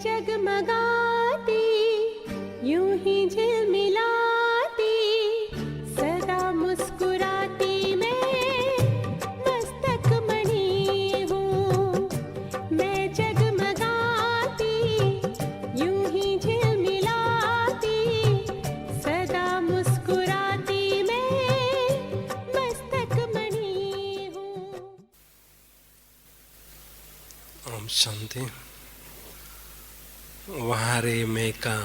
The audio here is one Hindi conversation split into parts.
जगमगाती यूं ही झिलमिलाती सदा मुस्कुराती मैं मस्तक मणि हूँ। मैं जगमगाती यूं ही झिलमिलाती सदा मुस्कुराती मैं मस्तक मणि हूँ। ओम शांति। वहारे में का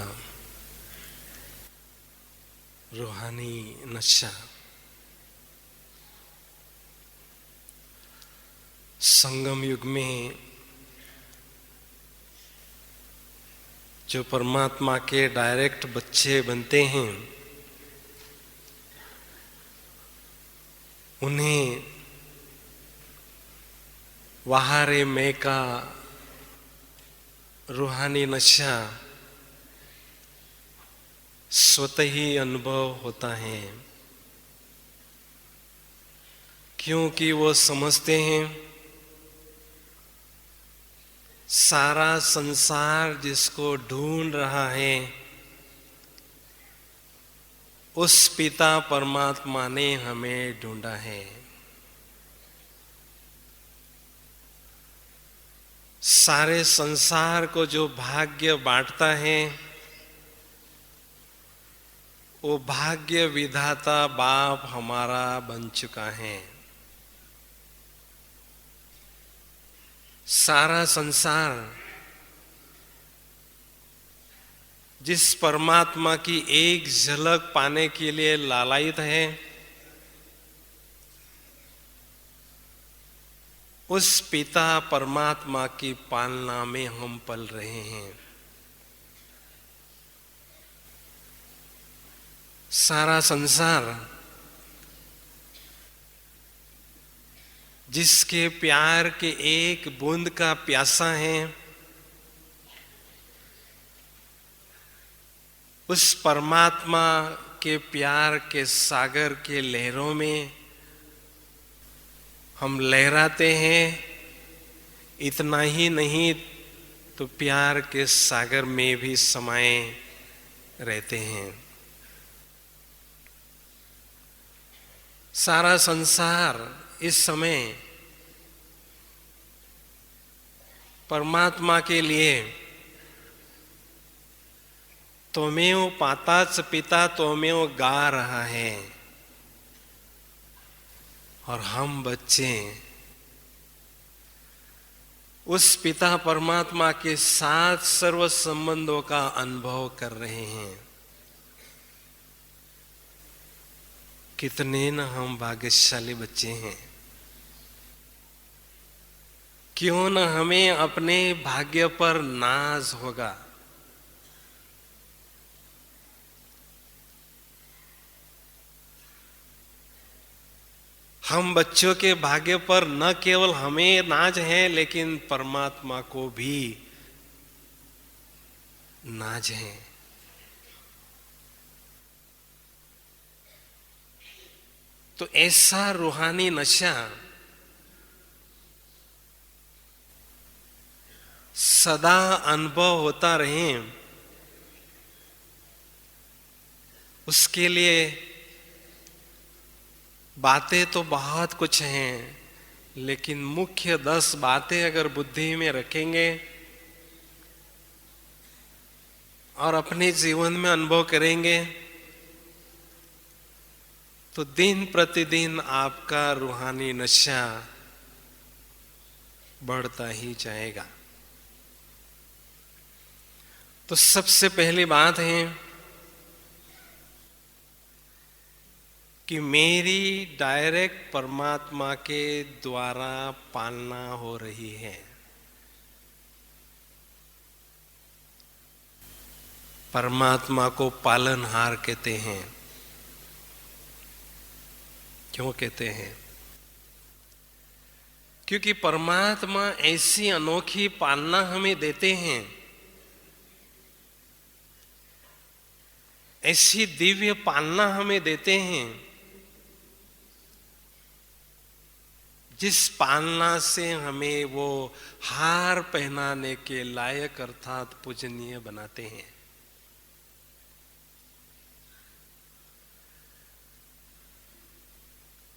रूहानी नशा। संगम युग में जो परमात्मा के डायरेक्ट बच्चे बनते हैं, उन्हें वहारे में का रूहानी नशा स्वतः ही अनुभव होता है, क्योंकि वो समझते हैं सारा संसार जिसको ढूंढ रहा है उस पिता परमात्मा ने हमें ढूंढा है। सारे संसार को जो भाग्य बांटता है वो भाग्य विधाता बाप हमारा बन चुका है। सारा संसार जिस परमात्मा की एक झलक पाने के लिए लालायित है, उस पिता परमात्मा की पालना में हम पल रहे हैं। सारा संसार जिसके प्यार के एक बूंद का प्यासा है, उस परमात्मा के प्यार के सागर के लहरों में हम लहराते हैं। इतना ही नहीं तो प्यार के सागर में भी समाये रहते हैं। सारा संसार इस समय परमात्मा के लिए त्वमेव पाताच पिता त्वमेव गा रहा है, और हम बच्चे उस पिता परमात्मा के साथ सर्व संबंधों का अनुभव कर रहे हैं। कितने न हम भाग्यशाली बच्चे हैं। क्यों न हमें अपने भाग्य पर नाज होगा। हम बच्चों के भाग्य पर न केवल हमें नाज है, लेकिन परमात्मा को भी नाज है। तो ऐसा रूहानी नशा सदा अनुभव होता रहे, उसके लिए बातें तो बहुत कुछ हैं, लेकिन मुख्य 10 बातें अगर बुद्धि में रखेंगे और अपने जीवन में अनुभव करेंगे तो दिन प्रतिदिन आपका रूहानी नशा बढ़ता ही जाएगा। तो सबसे पहली बात है कि मेरी डायरेक्ट परमात्मा के द्वारा पालना हो रही है। परमात्मा को पालनहार कहते हैं। क्यों कहते हैं? क्योंकि परमात्मा ऐसी अनोखी पालना हमें देते हैं, ऐसी दिव्य पालना हमें देते हैं जिस पालना से हमें वो हार पहनाने के लायक अर्थात पूजनीय बनाते हैं।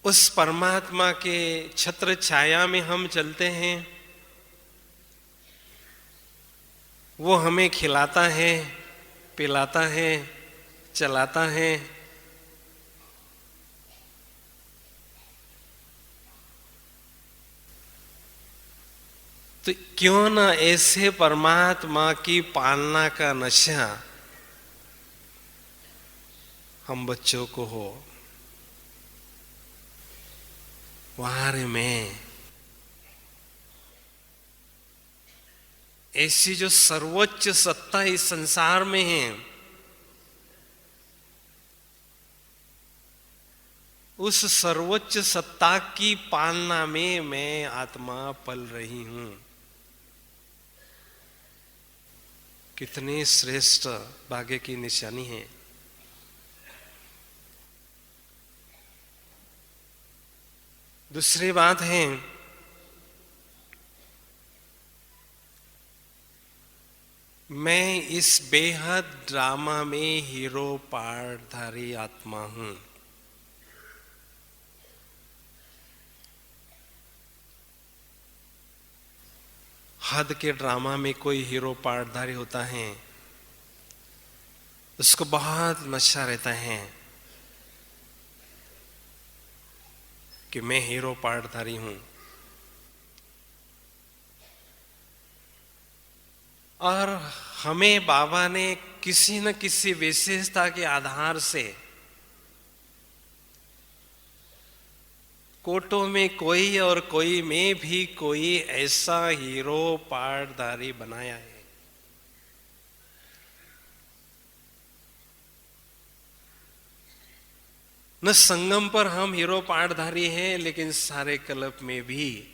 उस परमात्मा के छत्र छाया में हम चलते हैं। वो हमें खिलाता है, पिलाता है, चलाता है। तो क्यों न ऐसे परमात्मा की पालना का नशा हम बच्चों को हो। वारे में ऐसी जो सर्वोच्च सत्ता इस संसार में है, उस सर्वोच्च सत्ता की पालना में मैं आत्मा पल रही हूं। कितनी श्रेष्ठ भाग्य की निशानी है। दूसरी बात है, मैं इस बेहद ड्रामा में हीरो पार्टधारी आत्मा हूं। हद के ड्रामा में कोई हीरो पार्टधारी होता है, उसको बहुत नशा रहता है कि मैं हीरो पार्टधारी हूं। और हमें बाबा ने किसी न किसी विशेषता के आधार से कोटों में कोई और कोई में भी कोई ऐसा हीरो पार्टधारी बनाया है। न संगम पर हम हीरो पार्टधारी हैं, लेकिन सारे क्लब में भी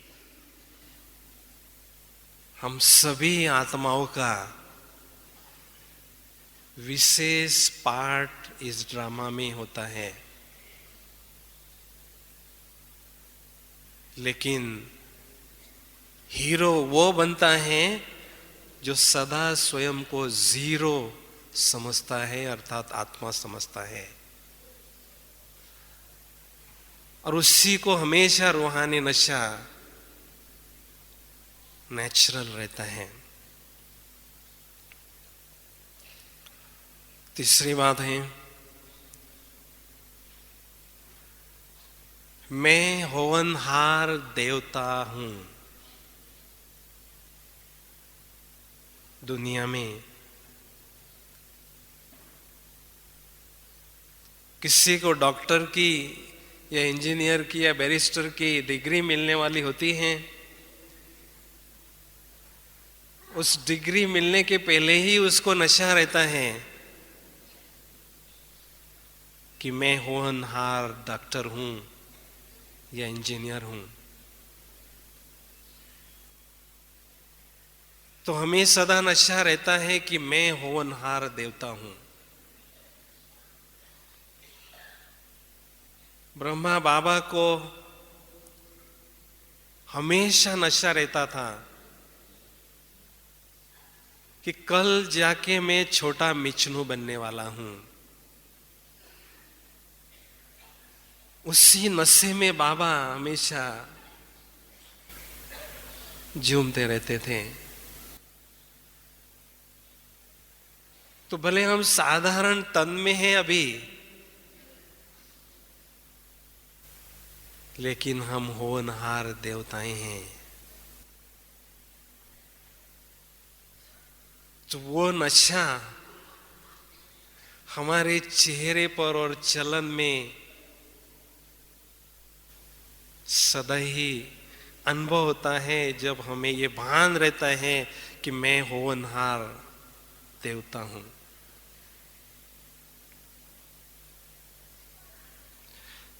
हम सभी आत्माओं का विशेष पार्ट इस ड्रामा में होता है। लेकिन हीरो वो बनता है जो सदा स्वयं को जीरो समझता है, अर्थात आत्मा समझता है, और उसी को हमेशा रूहानी नशा नेचुरल रहता है। तीसरी बात है, मैं होनहार देवता हूं। दुनिया में किसी को डॉक्टर की या इंजीनियर की या बैरिस्टर की डिग्री मिलने वाली होती है, उस डिग्री मिलने के पहले ही उसको नशा रहता है कि मैं होनहार डॉक्टर हूं या इंजीनियर हूं। तो हमें सदा नशा रहता है कि मैं होनहार देवता हूं। ब्रह्मा बाबा को हमेशा नशा रहता था कि कल जाके मैं छोटा मिचनू बनने वाला हूं। उसी नशे में बाबा हमेशा झूमते रहते थे। तो भले हम साधारण तन में हैं अभी, लेकिन हम होनहार देवताएं हैं। तो वो नशा हमारे चेहरे पर और चलन में सदा ही अनुभव होता है, जब हमें ये भान रहता है कि मैं होनहार देवता हूं।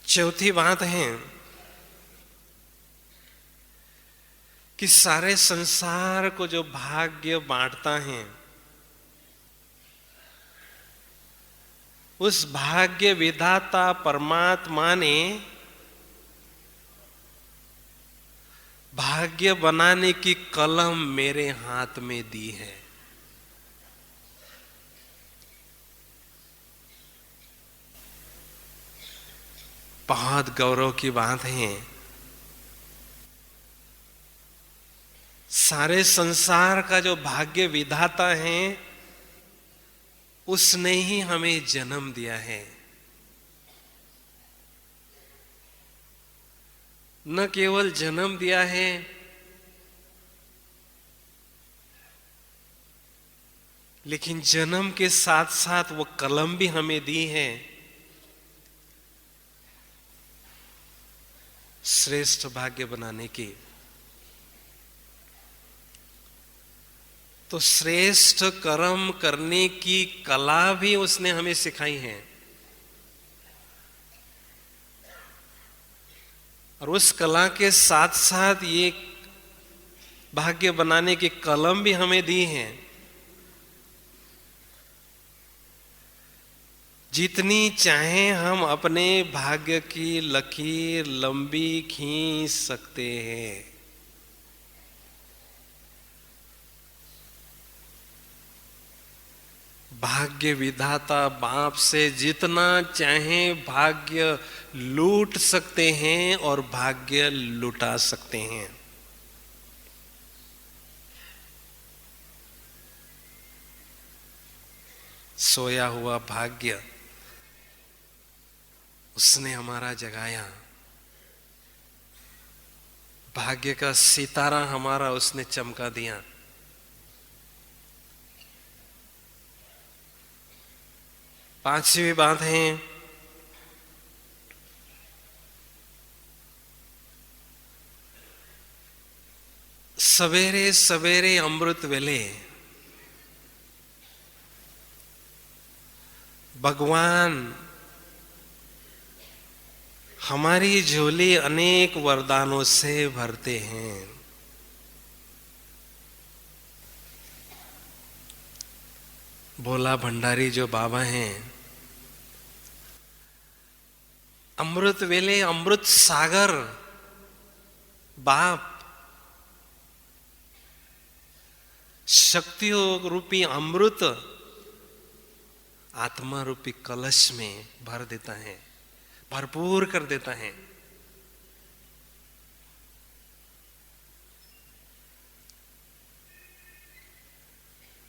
चौथी बात है कि सारे संसार को जो भाग्य बांटता है, उस भाग्य विधाता परमात्मा ने भाग्य बनाने की कलम मेरे हाथ में दी है। बहुत गौरव की बात है। सारे संसार का जो भाग्य विधाता है उसने ही हमें जन्म दिया है। न केवल जन्म दिया है, लेकिन जन्म के साथ साथ वो कलम भी हमें दी है, श्रेष्ठ भाग्य बनाने की। तो श्रेष्ठ कर्म करने की कला भी उसने हमें सिखाई है, और उस कला के साथ साथ ये भाग्य बनाने की कलम भी हमें दी है। जितनी चाहे हम अपने भाग्य की लकीर लंबी खींच सकते हैं। भाग्य विधाता बाप से जितना चाहे भाग्य लूट सकते हैं और भाग्य लुटा सकते हैं। सोया हुआ भाग्य उसने हमारा जगाया, भाग्य का सितारा हमारा उसने चमका दिया। पांचवी बात है, सवेरे सवेरे अमृत वेले भगवान हमारी झोली अनेक वरदानों से भरते हैं। भोला भंडारी जो बाबा हैं, अमृत वेले अमृत सागर बाप शक्तियों रूपी अमृत आत्मा रूपी कलश में भर देता है, भरपूर कर देता है।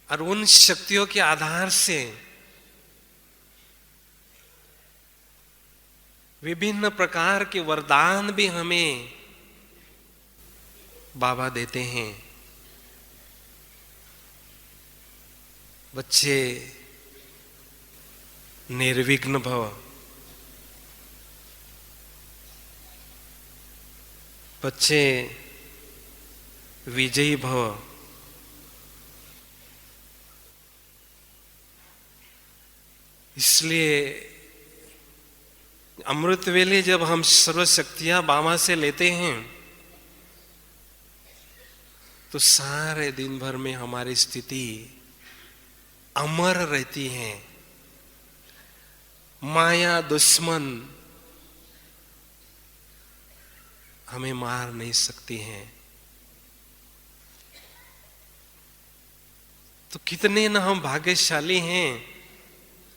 और उन शक्तियों के आधार से विभिन्न प्रकार के वरदान भी हमें बाबा देते हैं। बच्चे निर्विघ्न भव, बच्चे विजयी भव, इसलिए अमृत वेले जब हम सर्व शक्तियां बाबा से लेते हैं तो सारे दिन भर में हमारी स्थिति अमर रहती है। माया दुश्मन हमें मार नहीं सकती हैं। तो कितने न हम भाग्यशाली हैं,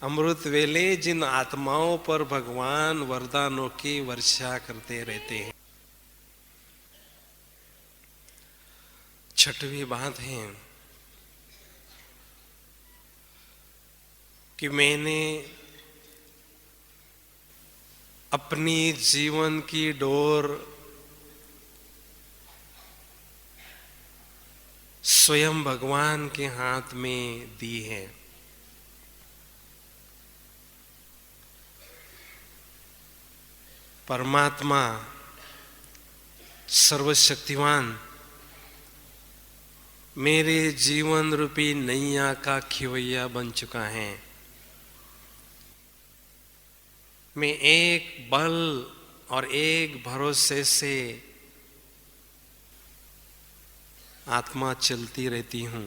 अमृत वेले जिन आत्माओं पर भगवान वरदानों की वर्षा करते रहते हैं। छठवीं बात है कि मैंने अपनी जीवन की डोर स्वयं भगवान के हाथ में दी है। परमात्मा सर्वशक्तिवान मेरे जीवन रूपी नैया का खिवैया बन चुका है। मैं एक बल और एक भरोसे से आत्मा चलती रहती हूं।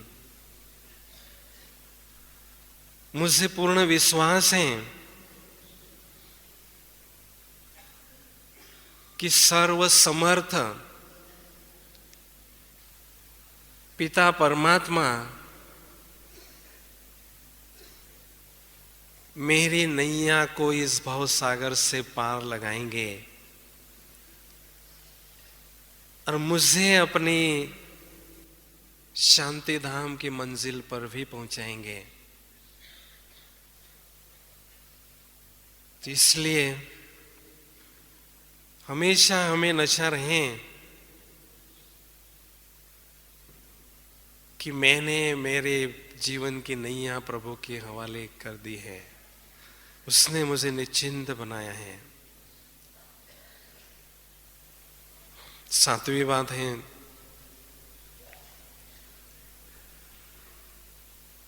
मुझे पूर्ण विश्वास है कि सर्वसमर्थ पिता परमात्मा मेरी नैया को इस भव सागर से पार लगाएंगे और मुझे अपनी शांति धाम की मंजिल पर भी पहुंचाएंगे। तो इसलिए हमेशा हमें नशा रहें कि मैंने मेरे जीवन की नैया प्रभु के हवाले कर दी है, उसने मुझे निश्चिंत बनाया है। सातवीं बात है,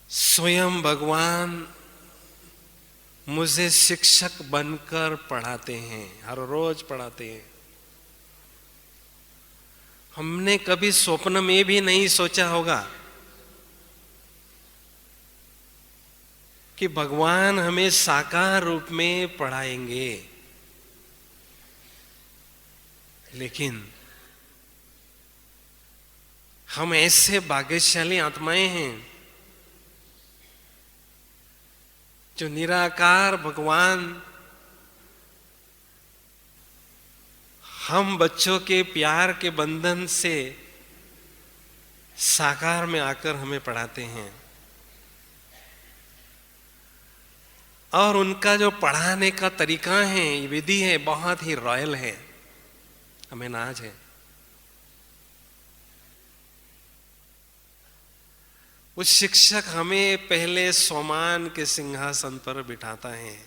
स्वयं भगवान मुझे शिक्षक बनकर पढ़ाते हैं, हर रोज पढ़ाते हैं। हमने कभी स्वप्न में भी नहीं सोचा होगा कि भगवान हमें साकार रूप में पढ़ाएंगे, लेकिन हम ऐसे भाग्यशाली आत्माएं हैं जो निराकार भगवान हम बच्चों के प्यार के बंधन से साकार में आकर हमें पढ़ाते हैं। और उनका जो पढ़ाने का तरीका है, विधि है, बहुत ही रॉयल है, हमें नाज है। उस शिक्षक हमें पहले सोमान के सिंहासन पर बिठाता है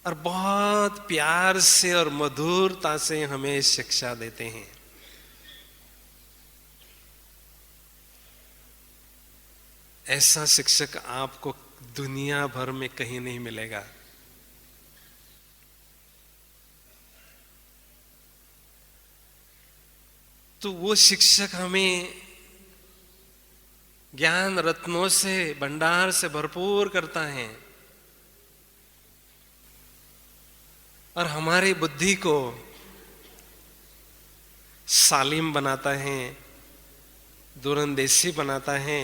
और बहुत प्यार से और मधुरता से हमें शिक्षा देते हैं। ऐसा शिक्षक आपको दुनिया भर में कहीं नहीं मिलेगा। तो वो शिक्षक हमें ज्ञान रत्नों से, भंडार से भरपूर करता है और हमारी बुद्धि को सालिम बनाता है, दूरंदेशी बनाता है,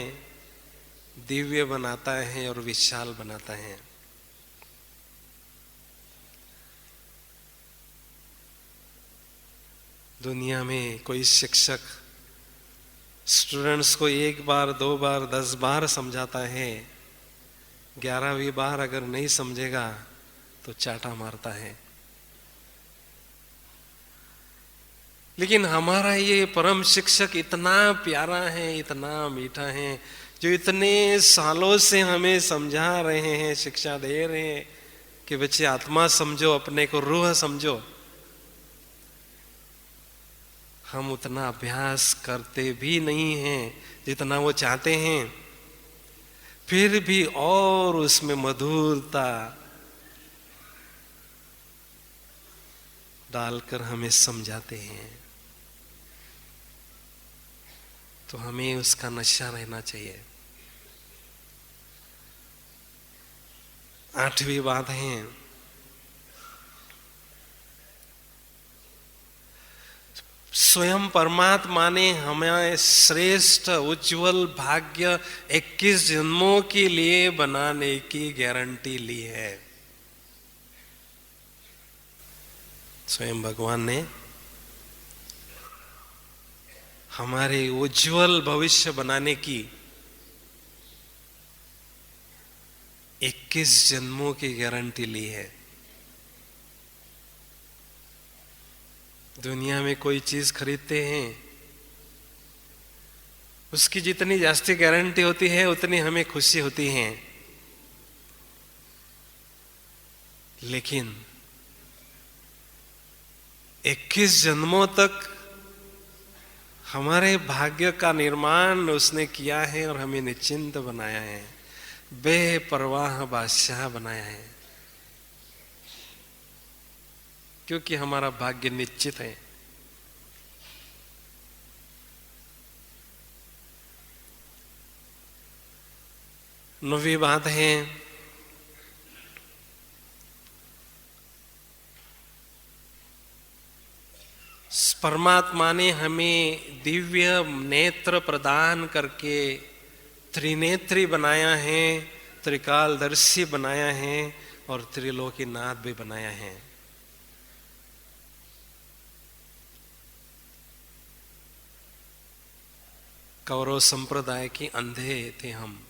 दिव्य बनाता है और विशाल बनाता है। दुनिया में कोई शिक्षक स्टूडेंट्स को 1 बार, 2 बार, 10 बार समझाता है, 11वीं बार अगर नहीं समझेगा तो चाटा मारता है। लेकिन हमारा ये परम शिक्षक इतना प्यारा है, इतना मीठा है, जो इतने सालों से हमें समझा रहे हैं, शिक्षा दे रहे हैं कि बच्चे आत्मा समझो, अपने को रूह समझो। हम उतना अभ्यास करते भी नहीं हैं जितना वो चाहते हैं, फिर भी और उसमें मधुरता डालकर हमें समझाते हैं। तो हमें उसका नशा रहना चाहिए। 8वीं बात है, स्वयं परमात्मा ने हमें श्रेष्ठ उज्जवल भाग्य 21 जन्मों के लिए बनाने की गारंटी ली है। स्वयं भगवान ने हमारे उज्जवल भविष्य बनाने की 21 जन्मों की गारंटी ली है। दुनिया में कोई चीज खरीदते हैं, उसकी जितनी जास्ती गारंटी होती है उतनी हमें खुशी होती है, लेकिन 21 जन्मों तक हमारे भाग्य का निर्माण उसने किया है और हमें निश्चिंत बनाया है, बेपरवाह बादशाह बनाया है, क्योंकि हमारा भाग्य निश्चित है। नौवीं बात है, परमात्मा ने हमें दिव्य नेत्र प्रदान करके त्रिनेत्री बनाया है, त्रिकालदर्शी बनाया है और त्रिलोकीनाथ भी बनाया है। कौरव संप्रदाय के अंधे थे हम,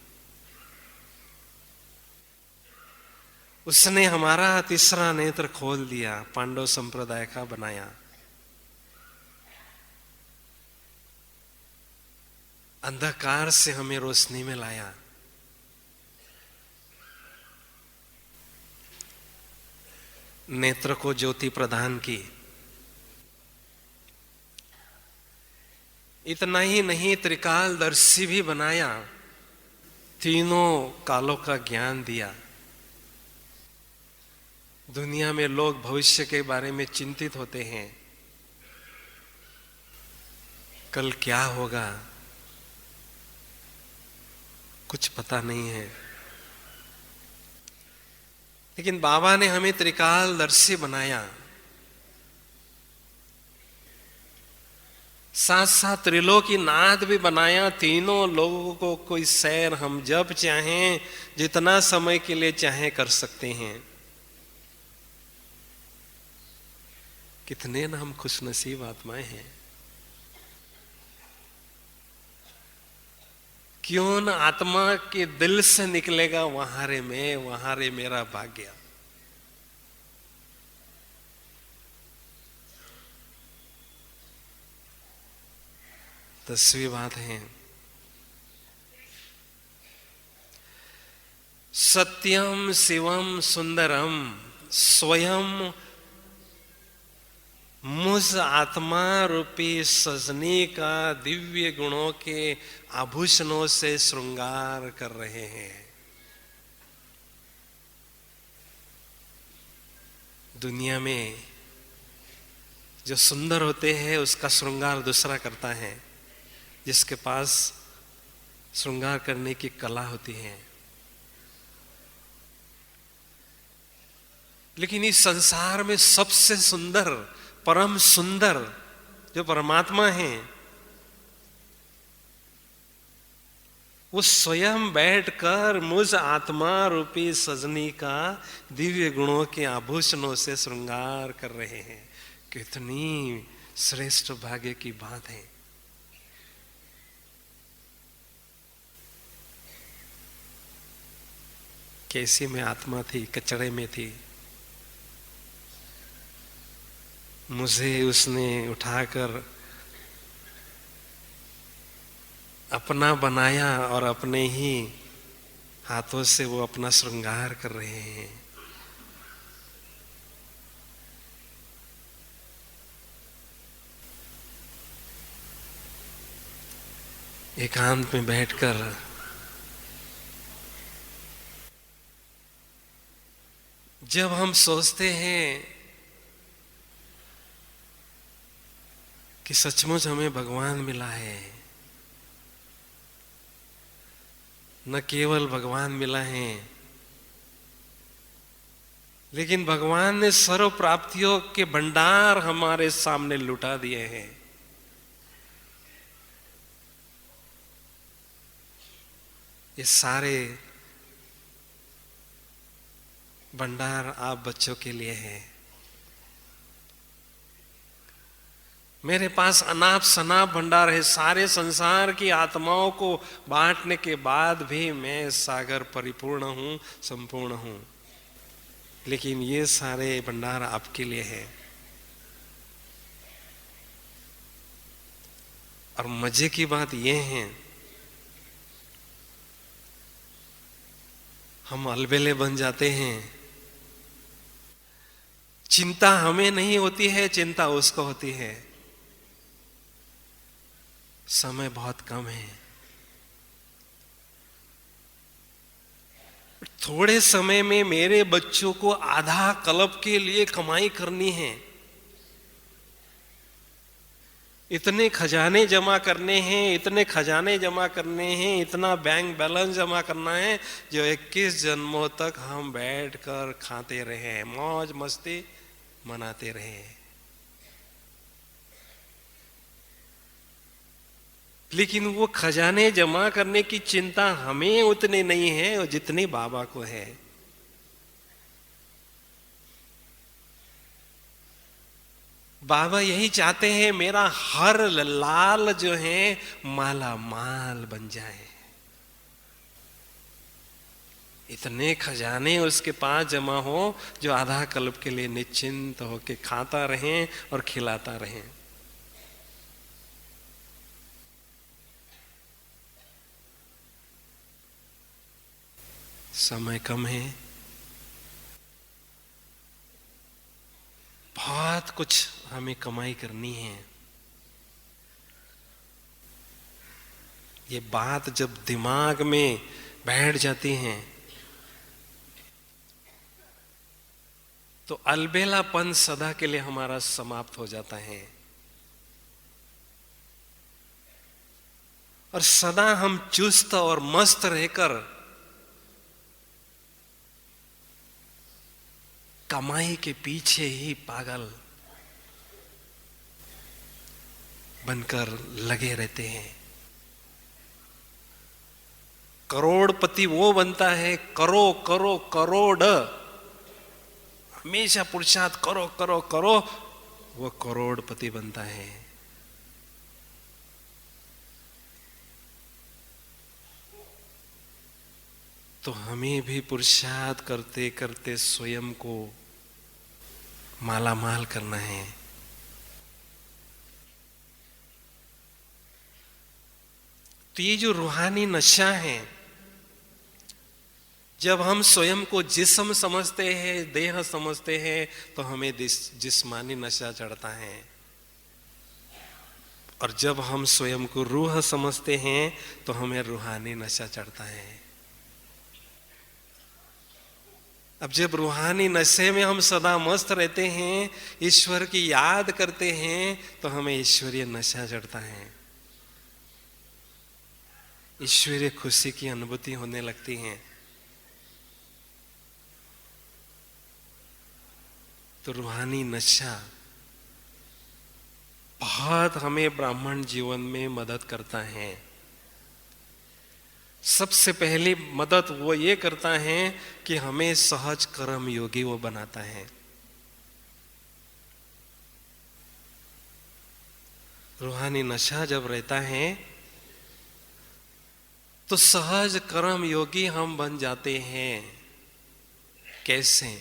उसने हमारा तीसरा नेत्र खोल दिया, पांडव संप्रदाय का बनाया। अंधकार से हमें रोशनी में लाया। नेत्र को ज्योति प्रदान की। इतना ही नहीं, त्रिकालदर्शी भी बनाया, तीनों कालों का ज्ञान दिया। दुनिया में लोग भविष्य के बारे में चिंतित होते हैं, कल क्या होगा कुछ पता नहीं है, लेकिन बाबा ने हमें त्रिकालदर्शी बनाया। साथ साथ त्रिलोकीनाथ भी बनाया। तीनों लोगों को कोई सैर हम जब चाहें, जितना समय के लिए चाहें कर सकते हैं। कितने ना हम खुशनसीब आत्माएं हैं। क्यों न आत्मा के दिल से निकलेगा, वहां रे मैं, वहां रे मेरा भाग्य। दसवीं बात है, सत्यम शिवम सुंदरम स्वयं मुझ आत्मा रूपी सजनी का दिव्य गुणों के आभूषणों से श्रृंगार कर रहे हैं। दुनिया में जो सुंदर होते हैं उसका श्रृंगार दूसरा करता है, जिसके पास श्रृंगार करने की कला होती है। लेकिन इस संसार में सबसे सुंदर, परम सुंदर जो परमात्मा है, वो स्वयं बैठकर मुझ आत्मा रूपी सजनी का दिव्य गुणों के आभूषणों से श्रृंगार कर रहे हैं। कितनी श्रेष्ठ भाग्य की बात है। कैसी मैं आत्मा थी, कचड़े में थी, मुझे उसने उठाकर अपना बनाया और अपने ही हाथों से वो अपना श्रृंगार कर रहे हैं। एकांत में बैठकर जब हम सोचते हैं कि सचमुच हमें भगवान मिला है, न केवल भगवान मिला है, लेकिन भगवान ने सर्व प्राप्तियों के भंडार हमारे सामने लुटा दिए हैं। ये सारे भंडार आप बच्चों के लिए हैं। मेरे पास अनाप शनाप भंडार है। सारे संसार की आत्माओं को बांटने के बाद भी मैं सागर परिपूर्ण हूं, संपूर्ण हूं। लेकिन ये सारे भंडार आपके लिए है। और मजे की बात यह है, हम अलबेले बन जाते हैं। चिंता हमें नहीं होती है, चिंता उसको होती है। समय बहुत कम है, थोड़े समय में मेरे बच्चों को आधा कल्प के लिए कमाई करनी है। इतने खजाने जमा करने हैं, इतने खजाने जमा करने हैं, इतना बैंक बैलेंस जमा करना है जो 21 जन्मों तक हम बैठकर खाते रहे, मौज मस्ती मनाते रहे। लेकिन वो खजाने जमा करने की चिंता हमें उतनी नहीं है और जितनी बाबा को है। बाबा यही चाहते हैं मेरा हर लाल जो है माला माल बन जाए। इतने खजाने उसके पास जमा हो जो आधा कल्प के लिए निश्चिंत होके खाता रहे और खिलाता रहे। समय कम है, बहुत कुछ हमें कमाई करनी है। ये बात जब दिमाग में बैठ जाती है तो अलबेलापन सदा के लिए हमारा समाप्त हो जाता है और सदा हम चुस्त और मस्त रहकर कमाई के पीछे ही पागल बनकर लगे रहते हैं। करोड़पति वो बनता है, करो करो करोड़, हमेशा पुरुषार्थ करो करो करो, वो करोड़पति बनता है। तो हमें भी पुरुषार्थ करते करते स्वयं को मालामाल करना है। तो ये जो रूहानी नशा है, जब हम स्वयं को जिस्म समझते हैं, देह समझते हैं, तो हमें जिस्मानी नशा चढ़ता है। और जब हम स्वयं को रूह समझते हैं तो हमें रूहानी नशा चढ़ता है। अब जब रूहानी नशे में हम सदा मस्त रहते हैं, ईश्वर की याद करते हैं, तो हमें ईश्वरीय नशा चढ़ता है। ईश्वरीय खुशी की अनुभूति होने लगती है। तो रूहानी नशा बहुत हमें ब्राह्मण जीवन में मदद करता है। सबसे पहली मदद वो ये करता है कि हमें सहज कर्म योगी वो बनाता है। रूहानी नशा जब रहता है तो सहज कर्म योगी हम बन जाते हैं। कैसे?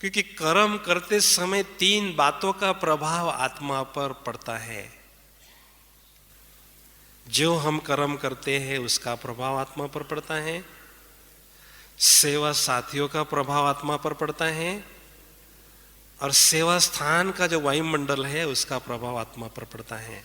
क्योंकि कर्म करते समय 3 बातों का प्रभाव आत्मा पर पड़ता है। जो हम कर्म करते हैं उसका प्रभाव आत्मा पर पड़ता है, सेवा साथियों का प्रभाव आत्मा पर पड़ता है, और सेवा स्थान का जो वायुमंडल है उसका प्रभाव आत्मा पर पड़ता है।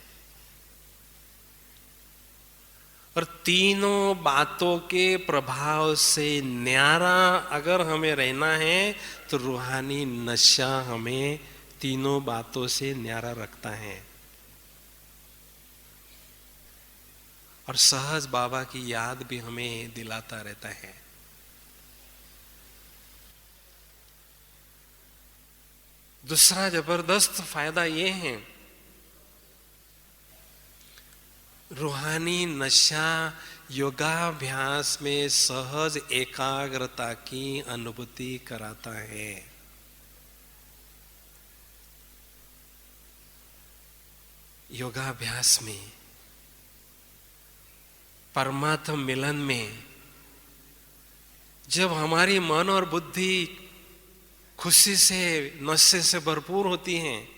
और तीनों बातों के प्रभाव से न्यारा अगर हमें रहना है तो रूहानी नशा हमें तीनों बातों से न्यारा रखता है। और सहज बाबा की याद भी हमें दिलाता रहता है। दूसरा जबरदस्त फायदा ये है, रूहानी नशा योगाभ्यास में सहज एकाग्रता की अनुभूति कराता है। योगाभ्यास में, परमात्म मिलन में जब हमारी मन और बुद्धि खुशी से, नशे से भरपूर होती हैं,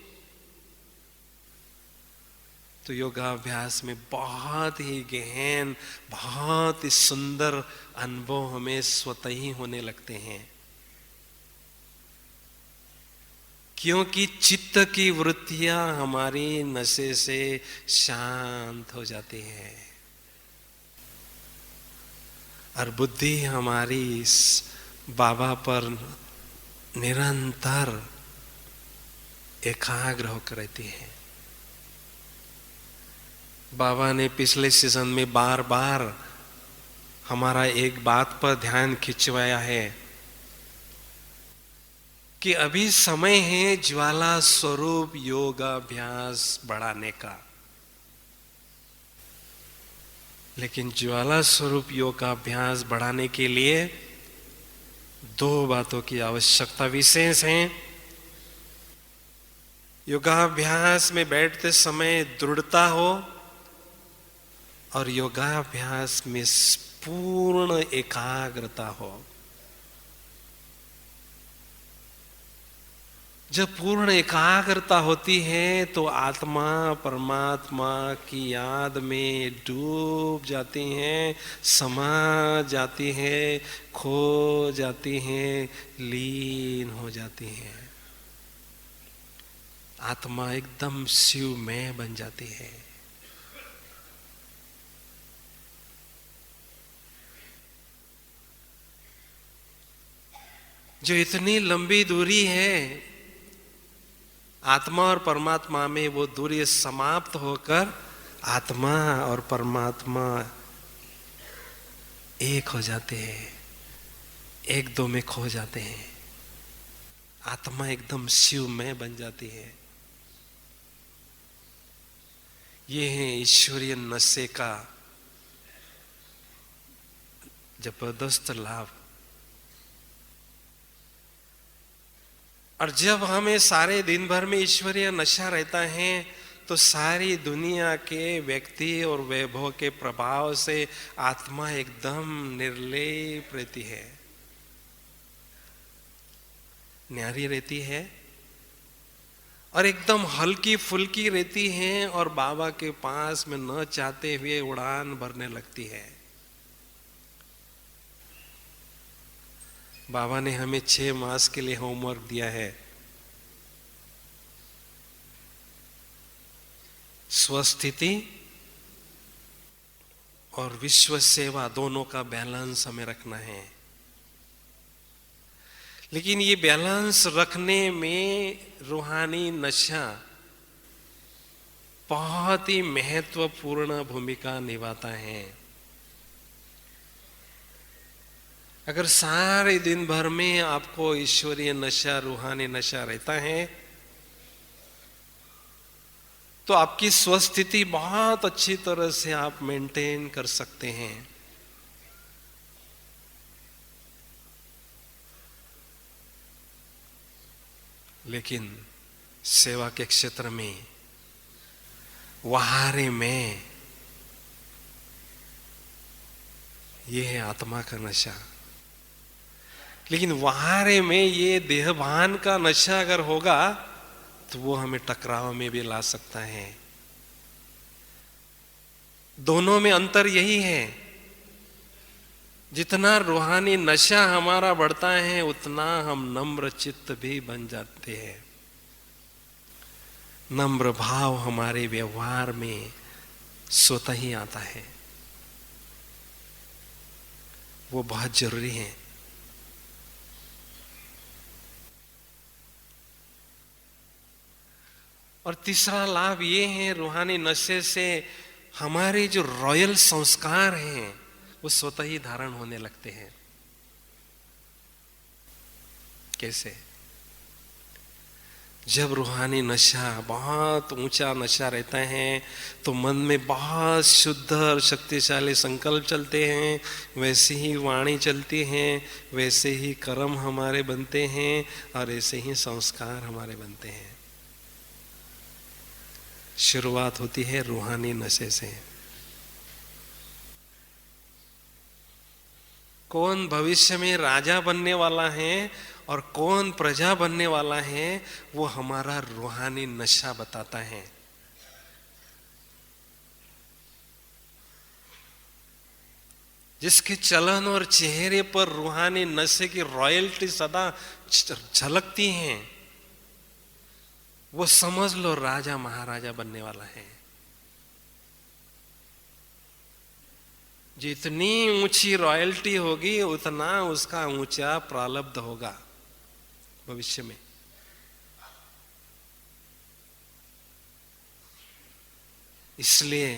तो योगाभ्यास में बहुत ही गहन, बहुत ही सुंदर अनुभव हमें स्वतः ही होने लगते हैं। क्योंकि चित्त की वृत्तियां हमारी नशे से शांत हो जाती हैं और बुद्धि हमारी बाबा पर निरंतर एकाग्र होकर रहती है। बाबा ने पिछले सीजन में बार बार हमारा एक बात पर ध्यान खिंचवाया है कि अभी समय है ज्वाला स्वरूप योगाभ्यास बढ़ाने का। लेकिन ज्वाला स्वरूप योग का अभ्यास बढ़ाने के लिए दो बातों की आवश्यकता विशेष है। योगाभ्यास में बैठते समय दृढ़ता हो और योगाभ्यास में पूर्ण एकाग्रता हो। जब पूर्ण एकाग्रता होती है तो आत्मा परमात्मा की याद में डूब जाती हैं, समा जाती हैं, खो जाती हैं, लीन हो जाती हैं। आत्मा एकदम शिवमय बन जाती है। जो इतनी लंबी दूरी है आत्मा और परमात्मा में, वो दूरी समाप्त होकर आत्मा और परमात्मा एक हो जाते हैं, एक दो में खो जाते हैं। आत्मा एकदम शिवमय बन जाती है। ये है ईश्वरीय नशे का जबरदस्त लाभ। और जब हमें सारे दिन भर में ईश्वरीय नशा रहता है तो सारी दुनिया के व्यक्ति और वैभव के प्रभाव से आत्मा एकदम निर्लेप रहती है, न्यारी रहती है और एकदम हल्की फुल्की रहती है और बाबा के पास में न चाहते हुए उड़ान भरने लगती है। बाबा ने हमें 6 मास के लिए होमवर्क दिया है। स्वस्थिति और विश्व सेवा दोनों का बैलेंस हमें रखना है। लेकिन ये बैलेंस रखने में रूहानी नशा बहुत ही महत्वपूर्ण भूमिका निभाता है। अगर सारे दिन भर में आपको ईश्वरीय नशा, रूहानी नशा रहता है तो आपकी स्वस्थिति बहुत अच्छी तरह से आप मेंटेन कर सकते हैं। लेकिन सेवा के क्षेत्र में वहारे में ये है आत्मा का नशा। लेकिन वहारे में ये देहभान का नशा अगर होगा तो वो हमें टकराव में भी ला सकता है। दोनों में अंतर यही है, जितना रूहानी नशा हमारा बढ़ता है उतना हम नम्र चित्त भी बन जाते हैं। नम्र भाव हमारे व्यवहार में स्वतः ही आता है, वो बहुत जरूरी है। और तीसरा लाभ ये है, रूहानी नशे से हमारे जो रॉयल संस्कार हैं वो स्वतः ही धारण होने लगते हैं। कैसे? जब रूहानी नशा बहुत ऊंचा नशा रहता है तो मन में बहुत शुद्ध और शक्तिशाली संकल्प चलते हैं, वैसे ही वाणी चलती हैं, वैसे ही कर्म हमारे बनते हैं और ऐसे ही संस्कार हमारे बनते हैं। शुरुआत होती है रूहानी नशे से। कौन भविष्य में राजा बनने वाला है और कौन प्रजा बनने वाला है वो हमारा रूहानी नशा बताता है। जिसके चलन और चेहरे पर रूहानी नशे की रॉयल्टी सदा झलकती हैं, वो समझ लो राजा महाराजा बनने वाला है। जितनी ऊंची रॉयल्टी होगी उतना उसका ऊंचा प्रारब्ध होगा भविष्य में। इसलिए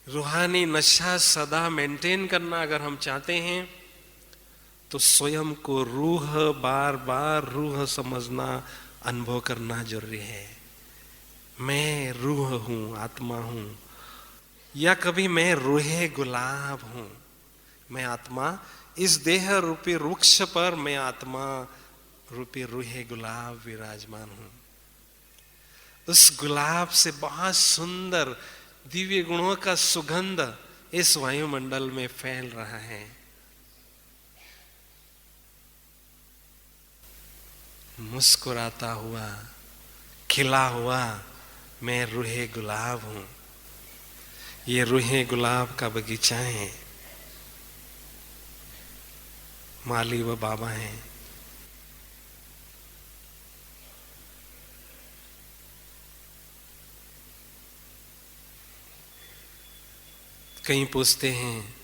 रूहानी नशा सदा मेंटेन करना अगर हम चाहते हैं तो स्वयं को रूह बार बार रूह समझना, अनुभव करना जरूरी है। मैं रूह हूं, आत्मा हूं। या कभी मैं रूहे गुलाब हूं, मैं आत्मा इस देह रूपी वृक्ष पर, मैं आत्मा रूपी रूहे गुलाब विराजमान हूं। उस गुलाब से बहुत सुंदर दिव्य गुणों का सुगंध इस वायुमंडल में फैल रहा है। मुस्कुराता हुआ, खिला हुआ मैं रूहे गुलाब हूं। ये रूहे गुलाब का बगीचा है, माली व बाबा हैं। कहीं पूछते हैं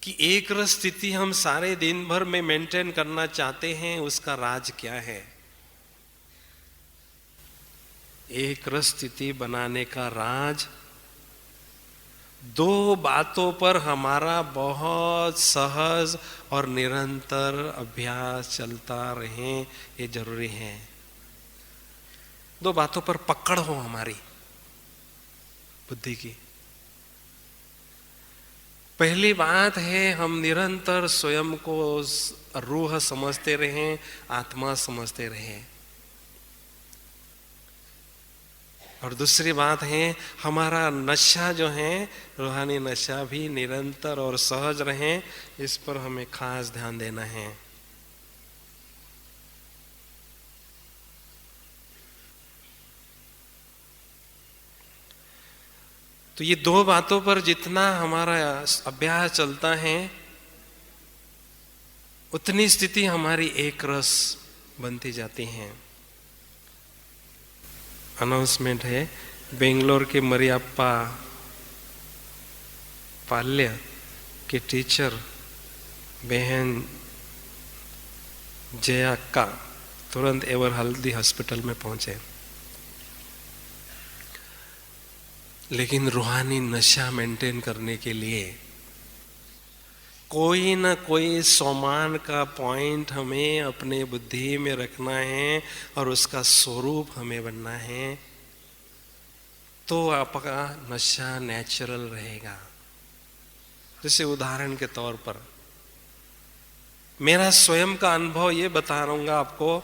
कि एक रस स्थिति हम सारे दिन भर में मेंटेन करना चाहते हैं, उसका राज क्या है? एक रस स्थिति बनाने का राज दो बातों पर हमारा बहुत सहज और निरंतर अभ्यास चलता रहे, ये जरूरी है। दो बातों पर पकड़ हो हमारी बुद्धि की। पहली बात है, हम निरंतर स्वयं को रूह समझते रहें, आत्मा समझते रहें। और दूसरी बात है, हमारा नशा जो है, रूहानी नशा भी निरंतर और सहज रहे, इस पर हमें खास ध्यान देना है। तो ये दो बातों पर जितना हमारा अभ्यास चलता है, उतनी स्थिति हमारी एक रस बनती जाती है। अनाउंसमेंट है, बेंगलोर के मरियप्पा पाल्य के टीचर बहन जया अक्का तुरंत एवर हल्दी हॉस्पिटल में पहुंचे, लेकिन रूहानी नशा मेंटेन करने के लिए कोई ना कोई सोमान का पॉइंट हमें अपने बुद्धि में रखना है और उसका स्वरूप हमें बनना है, तो आपका नशा नेचुरल रहेगा। जैसे उदाहरण के तौर पर मेरा स्वयं का अनुभव ये बता रहूंगा आपको,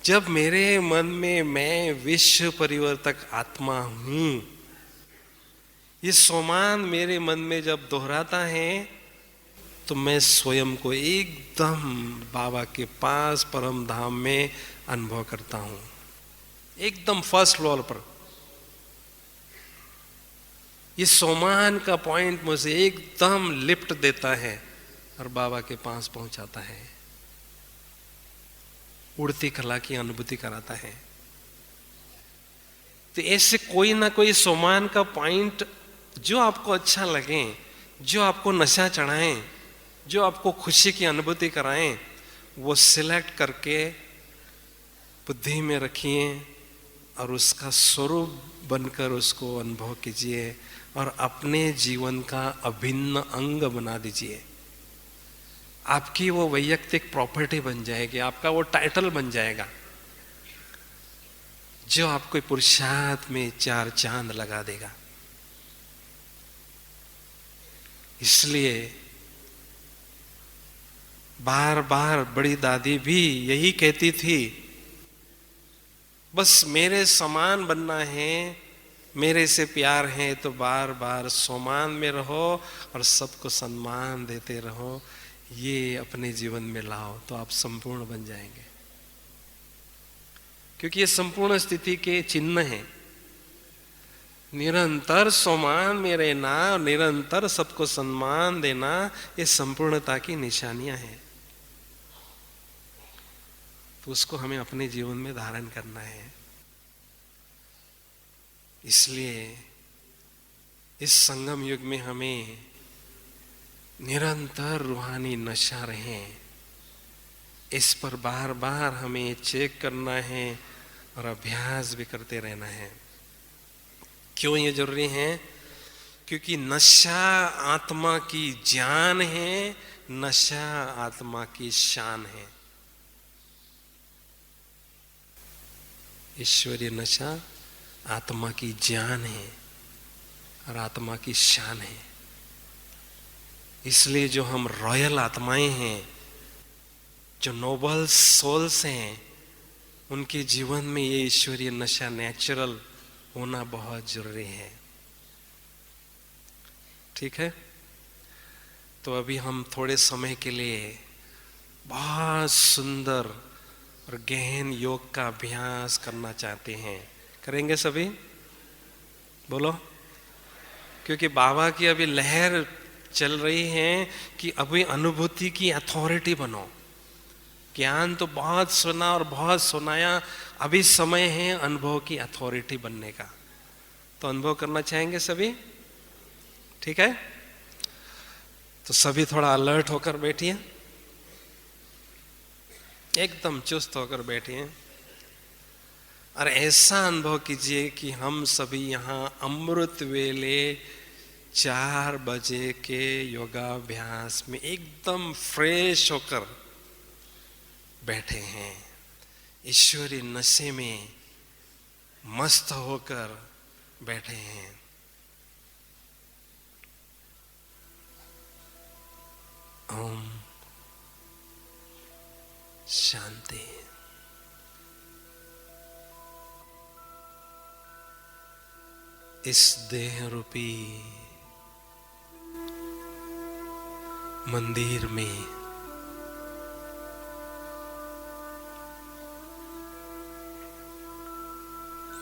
जब मेरे मन में मैं विश्व परिवर्तक आत्मा हूं, ये सोमान मेरे मन में जब दोहराता है, तो मैं स्वयं को एकदम बाबा के पास परम धाम में अनुभव करता हूं, एकदम फर्स्ट फ्लोर पर। ये सोमान का पॉइंट मुझे एकदम लिफ्ट देता है और बाबा के पास पहुंचाता है, उड़ती कला की अनुभूति कराता है। तो ऐसे कोई ना कोई सोमान का पॉइंट जो आपको अच्छा लगे, जो आपको नशा चढ़ाएं, जो आपको खुशी की अनुभूति कराएं, वो सिलेक्ट करके बुद्धि में रखिए और उसका स्वरूप बनकर उसको अनुभव कीजिए और अपने जीवन का अभिन्न अंग बना दीजिए। आपकी वो वैयक्तिक प्रॉपर्टी बन जाएगी, आपका वो टाइटल बन जाएगा, जो आपको पुरुषार्थ में चार चांद लगा देगा। इसलिए बार बार बड़ी दादी भी यही कहती थी, बस मेरे समान बनना है, मेरे से प्यार है तो बार बार सोमान में रहो और सबको सम्मान देते रहो। ये अपने जीवन में लाओ तो आप संपूर्ण बन जाएंगे, क्योंकि ये संपूर्ण स्थिति के चिन्ह हैं। निरंतर सोमान में रहना, निरंतर सबको सम्मान देना, ये संपूर्णता की निशानियां हैं। तो उसको हमें अपने जीवन में धारण करना है। इसलिए इस संगम युग में हमें निरंतर रूहानी नशा रहे, इस पर बार बार हमें चेक करना है और अभ्यास भी करते रहना है। क्यों ये जरूरी है? क्योंकि नशा आत्मा की जान है, नशा आत्मा की शान है। ईश्वरीय नशा आत्मा की जान है, और आत्मा की शान है। इसलिए जो हम रॉयल आत्माएं हैं, जो नोबल सोल्स हैं, उनके जीवन में ये ईश्वरीय नशा नेचुरल होना बहुत जरूरी है। ठीक है, तो अभी हम थोड़े समय के लिए बहुत सुंदर और गहन योग का अभ्यास करना चाहते हैं। करेंगे सभी? बोलो। क्योंकि बाबा की अभी लहर चल रही है कि अभी अनुभूति की अथॉरिटी बनो। ज्ञान तो बहुत सुना और बहुत सुनाया, अभी समय है अनुभव की अथॉरिटी बनने का। तो अनुभव करना चाहेंगे सभी? ठीक है, तो सभी थोड़ा अलर्ट होकर बैठिए, एकदम चुस्त होकर बैठिए और ऐसा अनुभव कीजिए कि हम सभी यहाँ अमृत वेले 4 बजे के योगाभ्यास में एकदम फ्रेश होकर बैठे हैं, ईश्वरी नशे में मस्त होकर बैठे हैं। ओम शांति। इस देह रूपी मंदिर में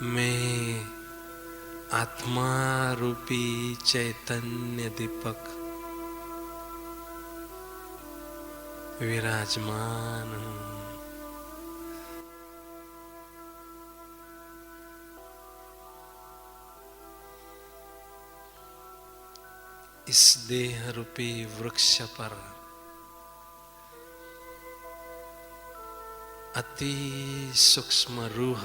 मैं आत्मा रूपी चैतन्य दीपक विराजमान हूं। इस देह रूपी वृक्ष पर अति सूक्ष्म रूह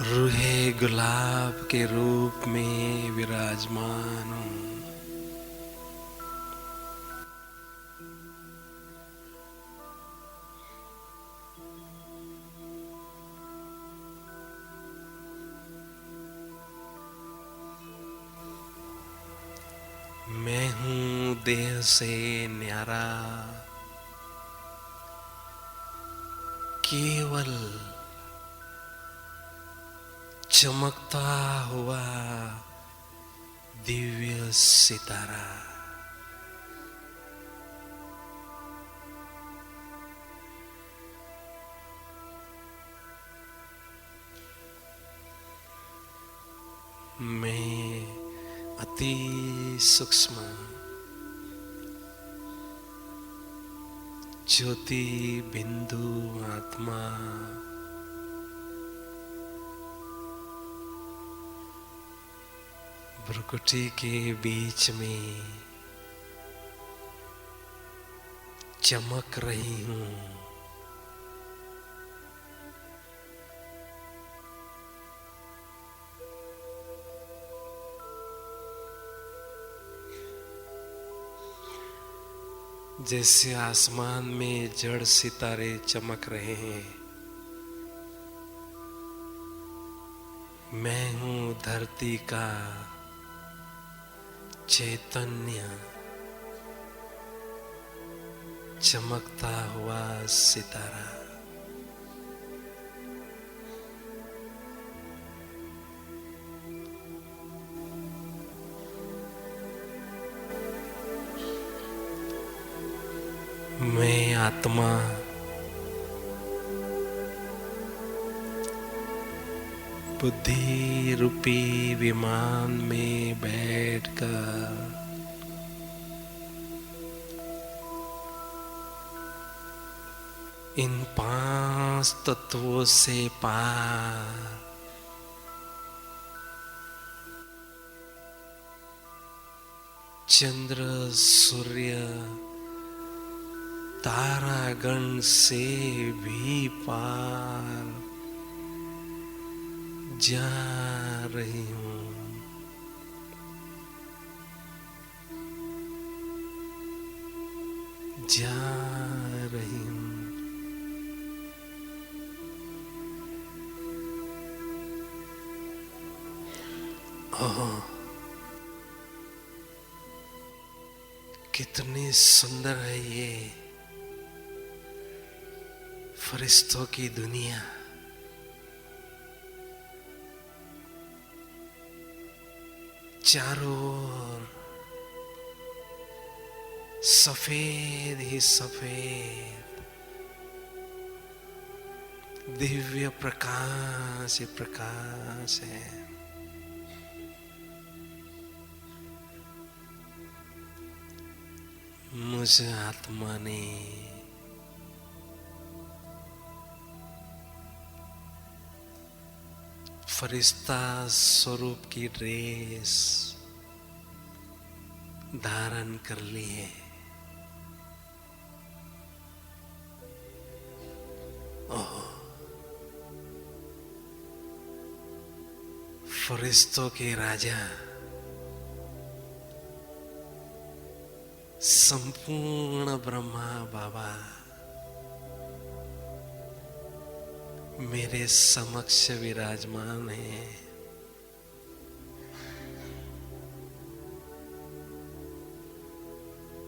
रूहे गुलाब के रूप में विराजमान हूं। मैं हूं देह से न्यारा, केवल चमकता हुआ दिव्य सितारा। मैं अति सूक्ष्म ज्योति बिंदु आत्मा भ्रुकुटी के बीच में चमक रही हूं। जैसे आसमान में जड़ सितारे चमक रहे हैं, मैं हूं धरती का चैतन्य चमकता हुआ सितारा। मैं आत्मा बुद्धि रूपी विमान में बैठकर इन 5 तत्वों से पार चंद्र सूर्य तारागण से भी पार जा रही हूं। जा रही हूं। ओह, कितनी सुंदर है ये फरिश्तों की दुनिया। चारों ओर सफेद ही सफेद, दिव्य प्रकाश ही प्रकाश है। मुझ आत्मा ने फरिश्ता स्वरूप की ड्रेस धारण कर ली है। ओह, फरिश्तों के राजा, संपूर्ण ब्रह्मा बाबा मेरे समक्ष विराजमान है।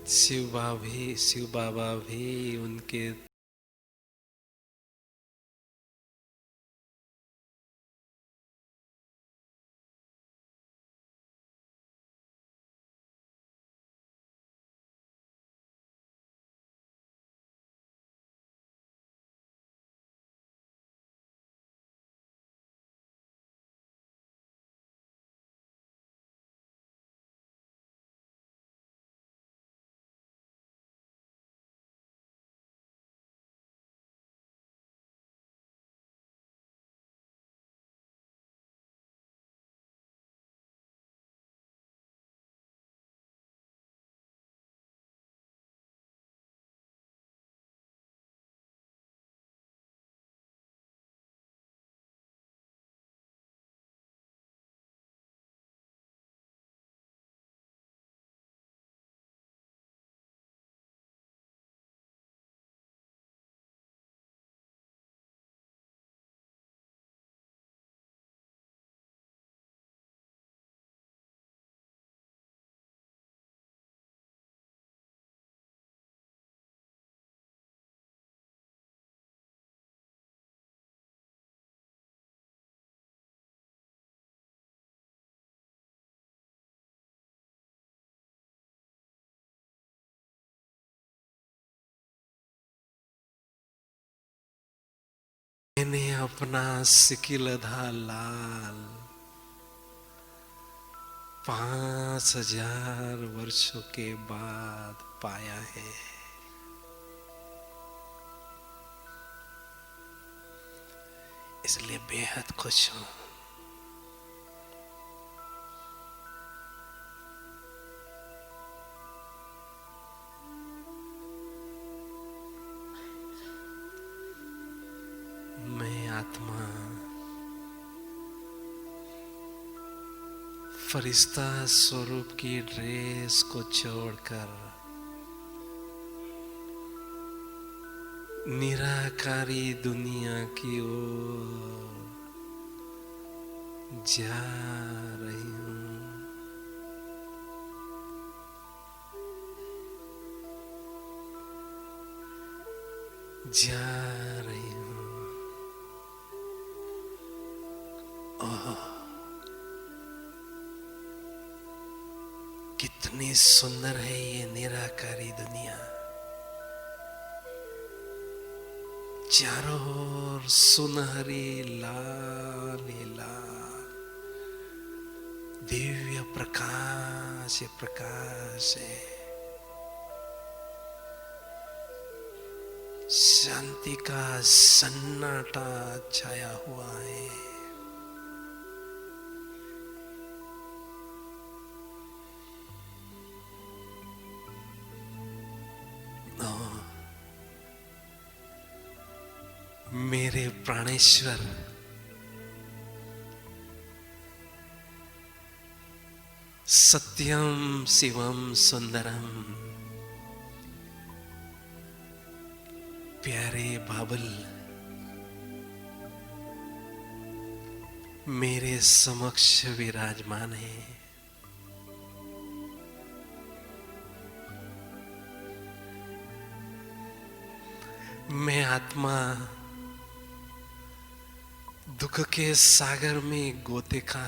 शिव बाबा भी उनके मैंने अपना सिकिलधा लाल 5000 वर्षों के बाद पाया है। इसलिए बेहद खुश हूं। मैं आत्मा फरिश्ता स्वरूप की ड्रेस को छोड़कर निराकारी दुनिया की ओर जा रही हूं। जा रही हूं। ओह, कितनी सुंदर है ये निराकारी दुनिया। चारों ओर सुनहरी लाल ही लाल दिव्य प्रकाश प्रकाश है। शांति का सन्नाटा छाया हुआ है। मेरे प्राणेश्वर सत्यम शिवम सुंदरम प्यारे बाबुल, मेरे समक्ष विराजमान है। मैं आत्मा दुख के सागर में गोते खा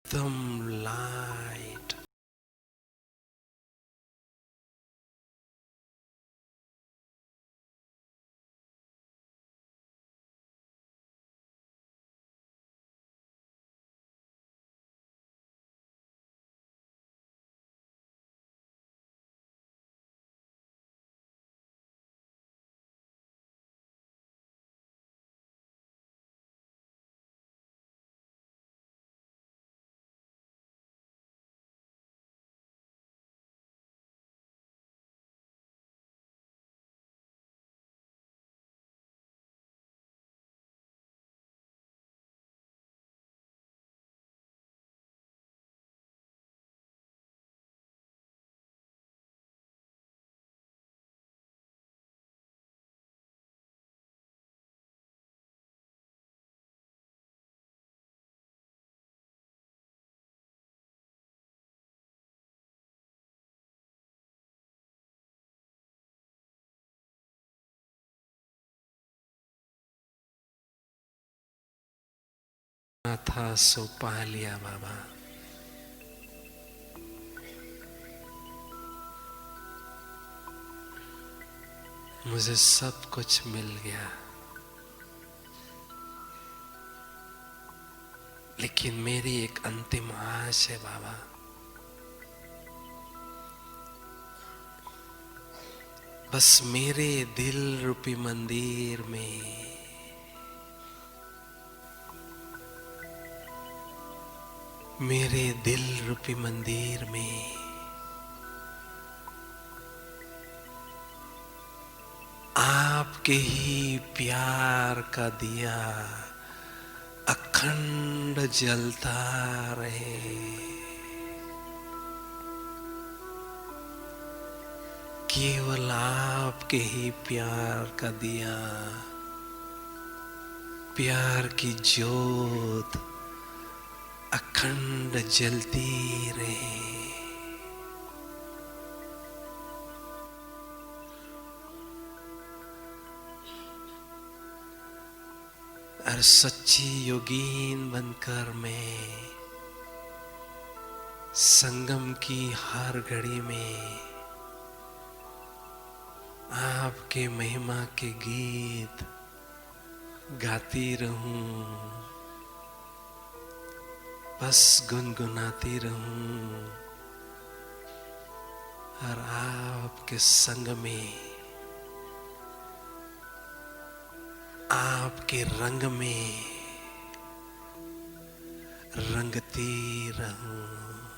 एकदम लाइट। था सो पा लिया बाबा। मुझे सब कुछ मिल गया, लेकिन मेरी एक अंतिम आश है बाबा। बस मेरे दिल रूपी मंदिर में मेरे दिल रूपी मंदिर में आपके ही प्यार का दिया अखंड जलता रहे। केवल आपके ही प्यार का दिया, प्यार की ज्योत अखंड जलती रहे। और सच्ची योगीन बनकर मैं संगम की हर घड़ी में आपके महिमा के गीत गाती रहूं, बस गुनगुनाती रहूं। और आपके संग में, आपके रंग में रंगती रहूं।